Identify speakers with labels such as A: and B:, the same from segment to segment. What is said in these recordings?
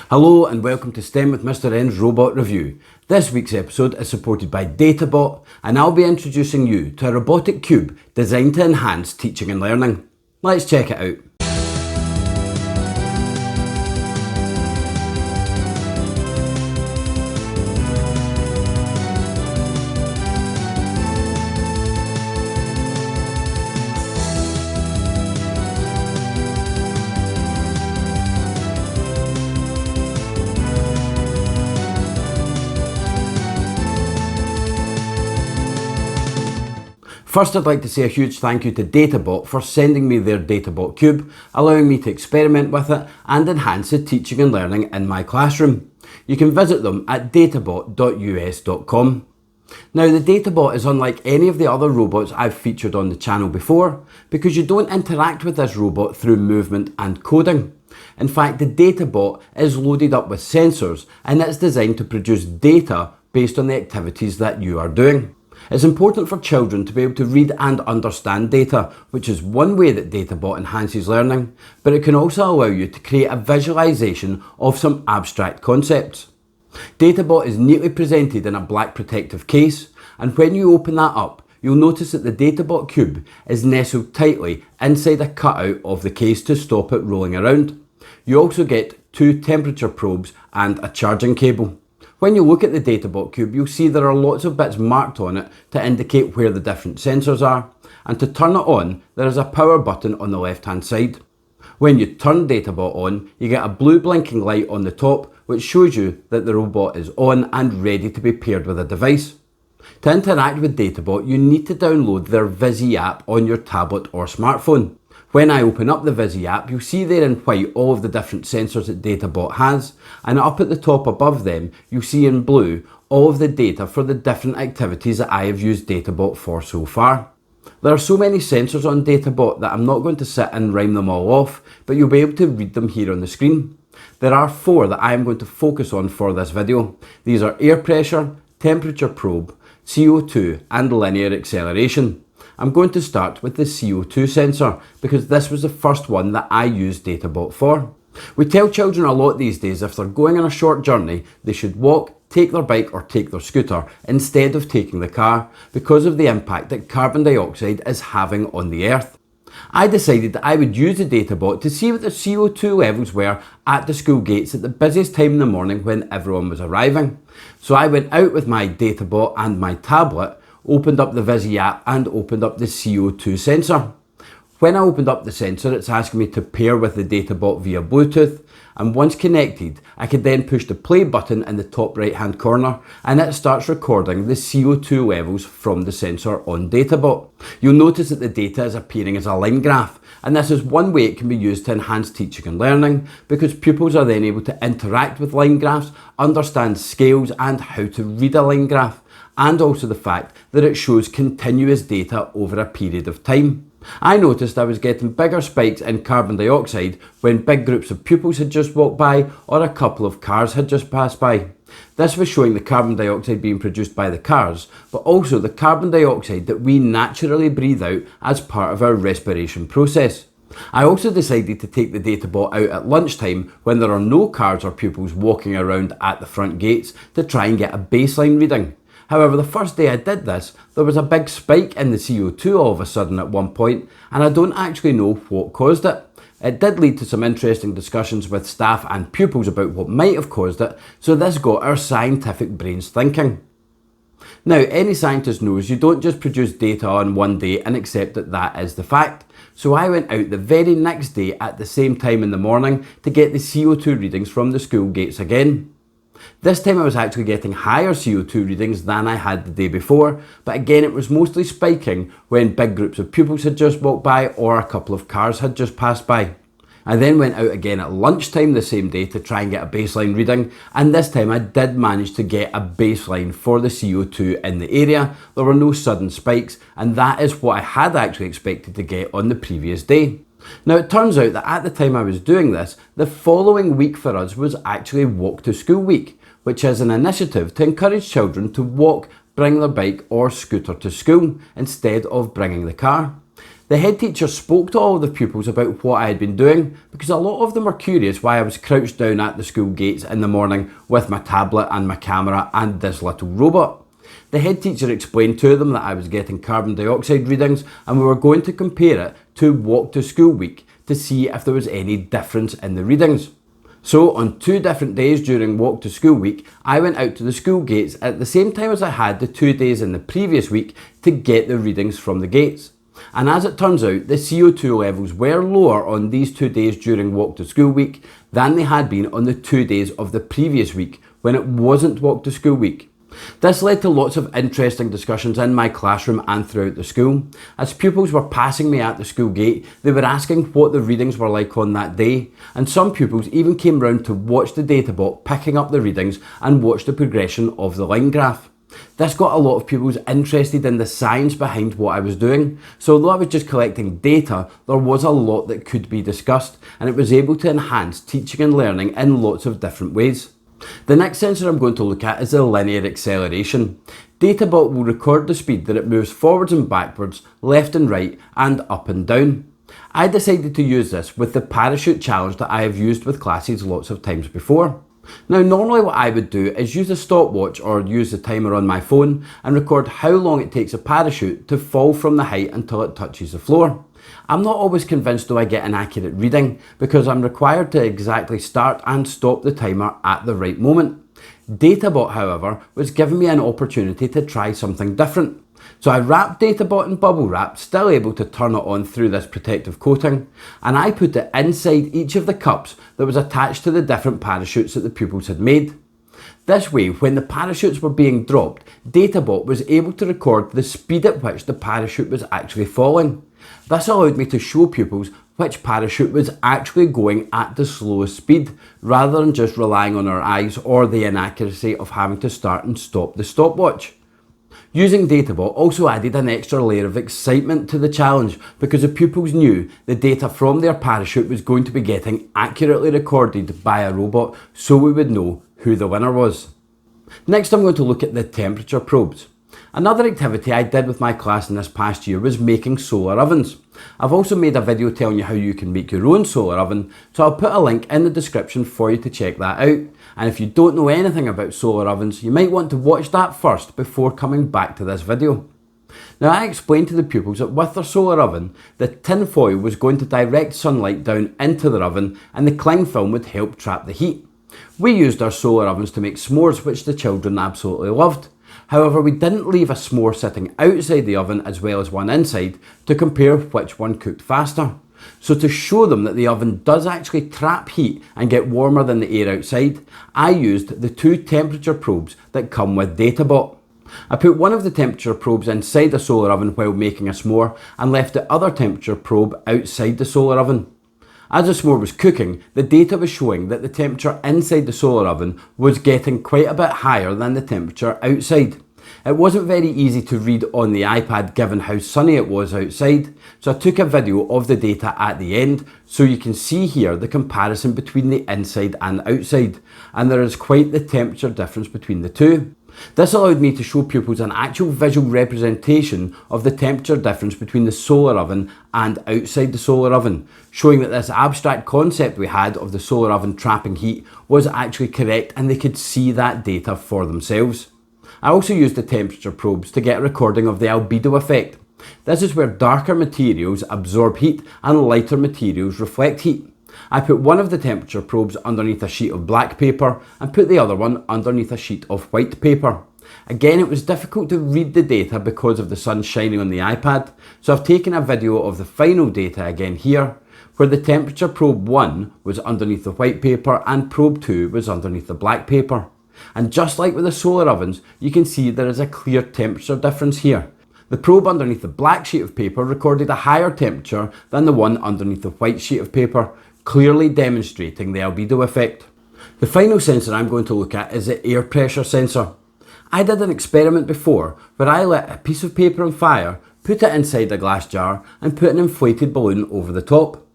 A: Hello and welcome to STEM with Mr. N's Robot Review. This week's episode is supported by Databot, and I'll be introducing you to a robotic cube designed to enhance teaching and learning. Let's check it out. First, I'd like to say a huge thank you to Databot for sending me their Databot Cube, allowing me to experiment with it and enhance the teaching and learning in my classroom. You can visit them at databot.us.com. Now, the Databot is unlike any of the other robots I've featured on the channel before because you don't interact with this robot through movement and coding. In fact, the Databot is loaded up with sensors and it's designed to produce data based on the activities that you are doing. It's important for children to be able to read and understand data, which is one way that Databot enhances learning, but it can also allow you to create a visualization of some abstract concepts. Databot is neatly presented in a black protective case, and when you open that up, you'll notice that the Databot cube is nestled tightly inside a cutout of the case to stop it rolling around. You also get 2 temperature probes and a charging cable. When you look at the Databot cube, you'll see there are lots of bits marked on it to indicate where the different sensors are, and to turn it on, there is a power button on the left hand side. When you turn Databot on, you get a blue blinking light on the top which shows you that the robot is on and ready to be paired with a device. To interact with Databot, you need to download their Visi app on your tablet or smartphone. When I open up the Visi app, you'll see there in white all of the different sensors that Databot has, and up at the top above them, you'll see in blue all of the data for the different activities that I have used Databot for so far. There are so many sensors on Databot that I'm not going to sit and rhyme them all off, but you'll be able to read them here on the screen. There are 4 that I am going to focus on for this video. These are air pressure, temperature probe, CO2 and linear acceleration. I'm going to start with the CO2 sensor because this was the first one that I used Databot for. We tell children a lot these days if they're going on a short journey, they should walk, take their bike or take their scooter instead of taking the car because of the impact that carbon dioxide is having on the earth. I decided that I would use the Databot to see what the CO2 levels were at the school gates at the busiest time in the morning when everyone was arriving. So I went out with my Databot and my tablet, opened up the Visi app and opened up the CO2 sensor. When I opened up the sensor, it's asking me to pair with the Databot via Bluetooth, and once connected, I could then push the play button in the top right hand corner and it starts recording the CO2 levels from the sensor on Databot. You'll notice that the data is appearing as a line graph, and this is one way it can be used to enhance teaching and learning because pupils are then able to interact with line graphs, understand scales and how to read a line graph, and also the fact that it shows continuous data over a period of time. I noticed I was getting bigger spikes in carbon dioxide when big groups of pupils had just walked by or a couple of cars had just passed by. This was showing the carbon dioxide being produced by the cars, but also the carbon dioxide that we naturally breathe out as part of our respiration process. I also decided to take the Databot out at lunchtime when there are no cars or pupils walking around at the front gates to try and get a baseline reading. However, the first day I did this, there was a big spike in the CO2 all of a sudden at one point, and I don't actually know what caused it. It did lead to some interesting discussions with staff and pupils about what might have caused it, so this got our scientific brains thinking. Now, any scientist knows you don't just produce data on one day and accept that that is the fact. So I went out the very next day at the same time in the morning to get the CO2 readings from the school gates again. This time I was actually getting higher CO2 readings than I had the day before, but again it was mostly spiking when big groups of pupils had just walked by or a couple of cars had just passed by. I then went out again at lunchtime the same day to try and get a baseline reading, and this time I did manage to get a baseline for the CO2 in the area. There were no sudden spikes, and that is what I had actually expected to get on the previous day. Now it turns out that at the time I was doing this, the following week for us was actually Walk to School Week, which is an initiative to encourage children to walk, bring their bike or scooter to school instead of bringing the car. The head teacher spoke to all of the pupils about what I had been doing because a lot of them were curious why I was crouched down at the school gates in the morning with my tablet and my camera and this little robot. The head teacher explained to them that I was getting carbon dioxide readings and we were going to compare it to walk to school week to see if there was any difference in the readings. So on 2 different days during walk to school week, I went out to the school gates at the same time as I had the 2 days in the previous week to get the readings from the gates. And as it turns out, the CO2 levels were lower on these 2 days during walk to school week than they had been on the 2 days of the previous week when it wasn't walk to school week. This led to lots of interesting discussions in my classroom and throughout the school. As pupils were passing me at the school gate, they were asking what the readings were like on that day, and some pupils even came round to watch the Databot picking up the readings and watch the progression of the line graph. This got a lot of pupils interested in the science behind what I was doing, so although I was just collecting data, there was a lot that could be discussed, and it was able to enhance teaching and learning in lots of different ways. The next sensor I'm going to look at is the linear acceleration. Databot will record the speed that it moves forwards and backwards, left and right, and up and down. I decided to use this with the parachute challenge that I have used with classes lots of times before. Now normally what I would do is use a stopwatch or use the timer on my phone and record how long it takes a parachute to fall from the height until it touches the floor. I'm not always convinced though I get an accurate reading because I'm required to exactly start and stop the timer at the right moment. Databot, however, was giving me an opportunity to try something different. So I wrapped Databot in bubble wrap, still able to turn it on through this protective coating, and I put it inside each of the cups that was attached to the different parachutes that the pupils had made. This way, when the parachutes were being dropped, Databot was able to record the speed at which the parachute was actually falling. This allowed me to show pupils which parachute was actually going at the slowest speed, rather than just relying on our eyes or the inaccuracy of having to start and stop the stopwatch. Using Databot also added an extra layer of excitement to the challenge because the pupils knew the data from their parachute was going to be getting accurately recorded by a robot, so we would know who the winner was. Next I'm going to look at the temperature probes. Another activity I did with my class in this past year was making solar ovens. I've also made a video telling you how you can make your own solar oven, so I'll put a link in the description for you to check that out. And if you don't know anything about solar ovens, you might want to watch that first before coming back to this video. Now I explained to the pupils that with their solar oven, the tin foil was going to direct sunlight down into their oven and the cling film would help trap the heat. We used our solar ovens to make s'mores, which the children absolutely loved. However, we didn't leave a s'more sitting outside the oven as well as one inside to compare which one cooked faster. So to show them that the oven does actually trap heat and get warmer than the air outside, I used the 2 temperature probes that come with Databot. I put one of the temperature probes inside the solar oven while making a s'more and left the other temperature probe outside the solar oven. As the s'more was cooking, the data was showing that the temperature inside the solar oven was getting quite a bit higher than the temperature outside. It wasn't very easy to read on the iPad given how sunny it was outside, so I took a video of the data at the end so you can see here the comparison between the inside and outside, and there is quite the temperature difference between the two. This allowed me to show pupils an actual visual representation of the temperature difference between the solar oven and outside the solar oven, showing that this abstract concept we had of the solar oven trapping heat was actually correct and they could see that data for themselves. I also used the temperature probes to get a recording of the albedo effect. This is where darker materials absorb heat and lighter materials reflect heat. I put one of the temperature probes underneath a sheet of black paper and put the other one underneath a sheet of white paper. Again, it was difficult to read the data because of the sun shining on the iPad, so I've taken a video of the final data again here, where the temperature probe 1 was underneath the white paper and probe 2 was underneath the black paper. And just like with the solar ovens, you can see there is a clear temperature difference here. The probe underneath the black sheet of paper recorded a higher temperature than the one underneath the white sheet of paper, clearly demonstrating the albedo effect. The final sensor I'm going to look at is the air pressure sensor. I did an experiment before where I lit a piece of paper on fire, put it inside a glass jar and put an inflated balloon over the top.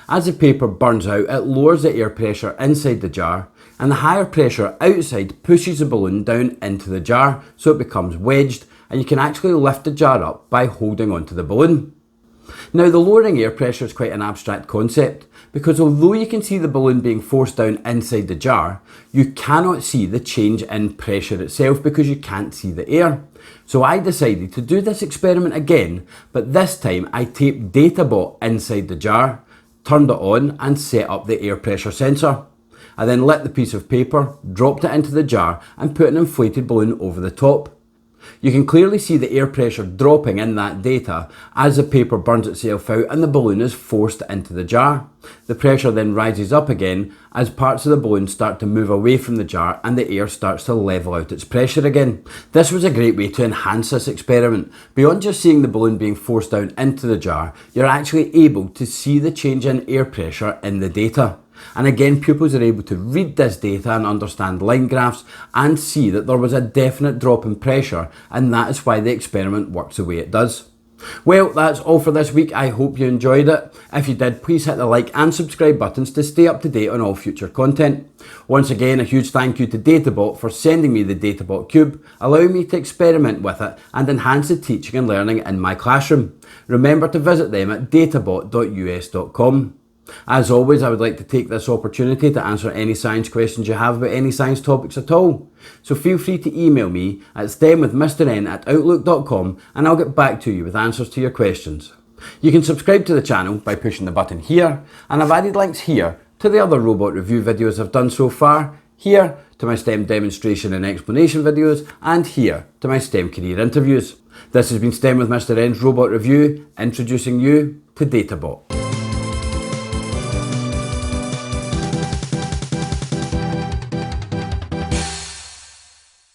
A: As the paper burns out, it lowers the air pressure inside the jar, and the higher pressure outside pushes the balloon down into the jar so it becomes wedged and you can actually lift the jar up by holding onto the balloon. Now, the lowering air pressure is quite an abstract concept, because although you can see the balloon being forced down inside the jar, you cannot see the change in pressure itself because you can't see the air. So I decided to do this experiment again, but this time I taped Databot inside the jar, turned it on and set up the air pressure sensor. I then lit the piece of paper, dropped it into the jar and put an inflated balloon over the top. You can clearly see the air pressure dropping in that data as the paper burns itself out and the balloon is forced into the jar. The pressure then rises up again as parts of the balloon start to move away from the jar and the air starts to level out its pressure again. This was a great way to enhance this experiment. Beyond just seeing the balloon being forced down into the jar, you're actually able to see the change in air pressure in the data. And again, pupils are able to read this data and understand line graphs and see that there was a definite drop in pressure, and that is why the experiment works the way it does. Well, that's all for this week. I hope you enjoyed it. If you did, please hit the like and subscribe buttons to stay up to date on all future content. Once again, a huge thank you to Databot for sending me the Databot Cube, allowing me to experiment with it and enhance the teaching and learning in my classroom. Remember to visit them at databot.us.com. As always, I would like to take this opportunity to answer any science questions you have about any science topics at all. So feel free to email me at stemwithmrn@outlook.com and I'll get back to you with answers to your questions. You can subscribe to the channel by pushing the button here, and I've added links here to the other robot review videos I've done so far, here to my STEM demonstration and explanation videos, and here to my STEM career interviews. This has been STEM with Mr. N's Robot Review, introducing you to Databot.